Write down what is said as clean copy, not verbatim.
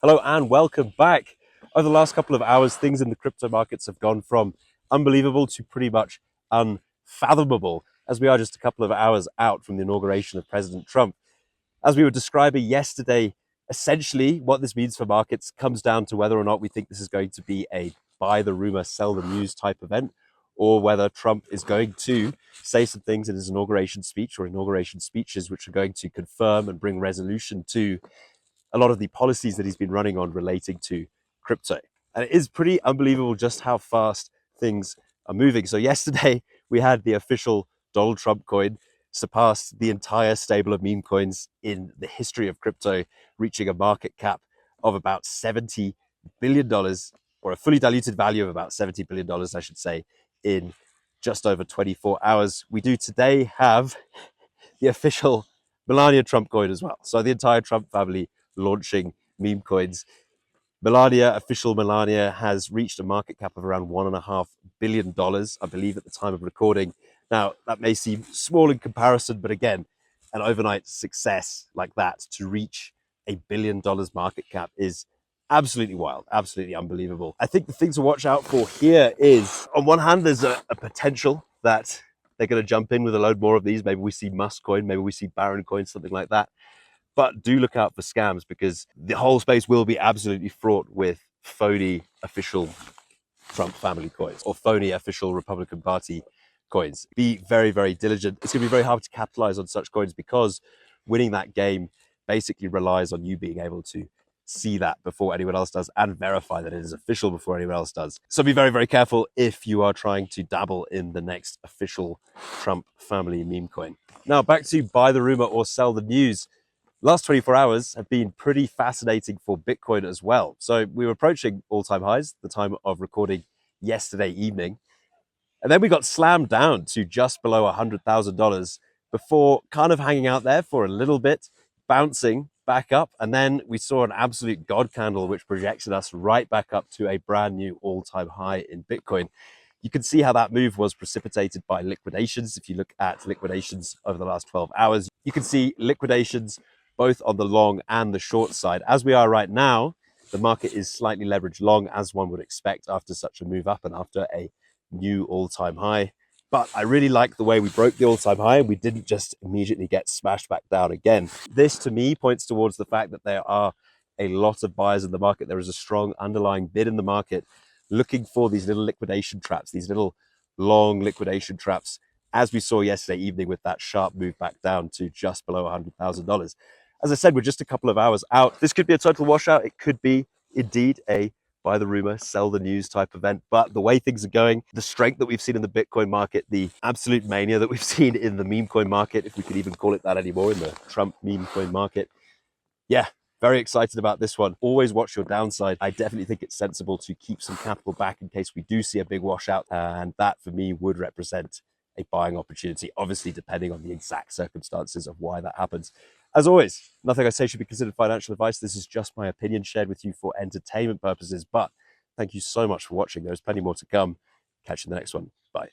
Hello and welcome back. Over the last couple of hours, things in the crypto markets have gone from unbelievable to pretty much unfathomable, as we are just a couple of hours out from the inauguration of President Trump. As we were describing yesterday, essentially what this means for markets comes down to whether or not we think this is going to be a buy the rumor, sell the news type event, or whether Trump is going to say some things in his inauguration speech or inauguration speeches which are going to confirm and bring resolution to a lot of the policies that he's been running on relating to crypto. And it is pretty unbelievable just how fast things are moving. So yesterday we had the official Donald Trump coin surpass the entire stable of meme coins in the history of crypto, reaching a market cap of about $70 billion, or a fully diluted value of about $70 billion, I should say, in just over 24 hours. We do today have the official Melania Trump coin as well. So the entire Trump family launching meme coins. Melania, official Melania, has reached a market cap of around $1.5 billion, I believe, at the time of recording. Now, that may seem small in comparison, but again, an overnight success like that to reach $1 billion market cap is absolutely wild, absolutely unbelievable. I think the thing to watch out for here is, on one hand, there's a potential that they're going to jump in with a load more of these. Maybe we see Musk coin, maybe we see Baron coin, something like that. But do look out for scams, because the whole space will be absolutely fraught with phony official Trump family coins or phony official Republican Party coins. Be very, very diligent. It's going to be very hard to capitalize on such coins, because winning that game basically relies on you being able to see that before anyone else does and verify that it is official before anyone else does. So be very, very careful if you are trying to dabble in the next official Trump family meme coin. Now, back to buy the rumor or sell the news. Last 24 hours have been pretty fascinating for Bitcoin as well. So we were approaching all-time highs at the time of recording yesterday evening. And then we got slammed down to just below $100,000 before kind of hanging out there for a little bit, bouncing back up. And then we saw an absolute God candle, which projected us right back up to a brand new all-time high in Bitcoin. You can see how that move was precipitated by liquidations. If you look at liquidations over the last 12 hours, you can see liquidations both on the long and the short side. As we are right now, the market is slightly leveraged long, as one would expect after such a move up and after a new all-time high. But I really like the way we broke the all-time high and we didn't just immediately get smashed back down again. This, to me, points towards the fact that there are a lot of buyers in the market. There is a strong underlying bid in the market looking for these little liquidation traps, these little long liquidation traps, as we saw yesterday evening with that sharp move back down to just below $100,000. As I said, we're just a couple of hours out. This could be a total washout. It could be indeed a buy the rumor, sell the news type event. But the way things are going, the strength that we've seen in the Bitcoin market, the absolute mania that we've seen in the meme coin market, if we could even call it that anymore, in the Trump meme coin market. Yeah, very excited about this one. Always watch your downside. I definitely think it's sensible to keep some capital back in case we do see a big washout. And that for me would represent a buying opportunity, obviously depending on the exact circumstances of why that happens. As always, nothing I say should be considered financial advice. This is just my opinion shared with you for entertainment purposes. But thank you so much for watching. There's plenty more to come. Catch you in the next one. Bye.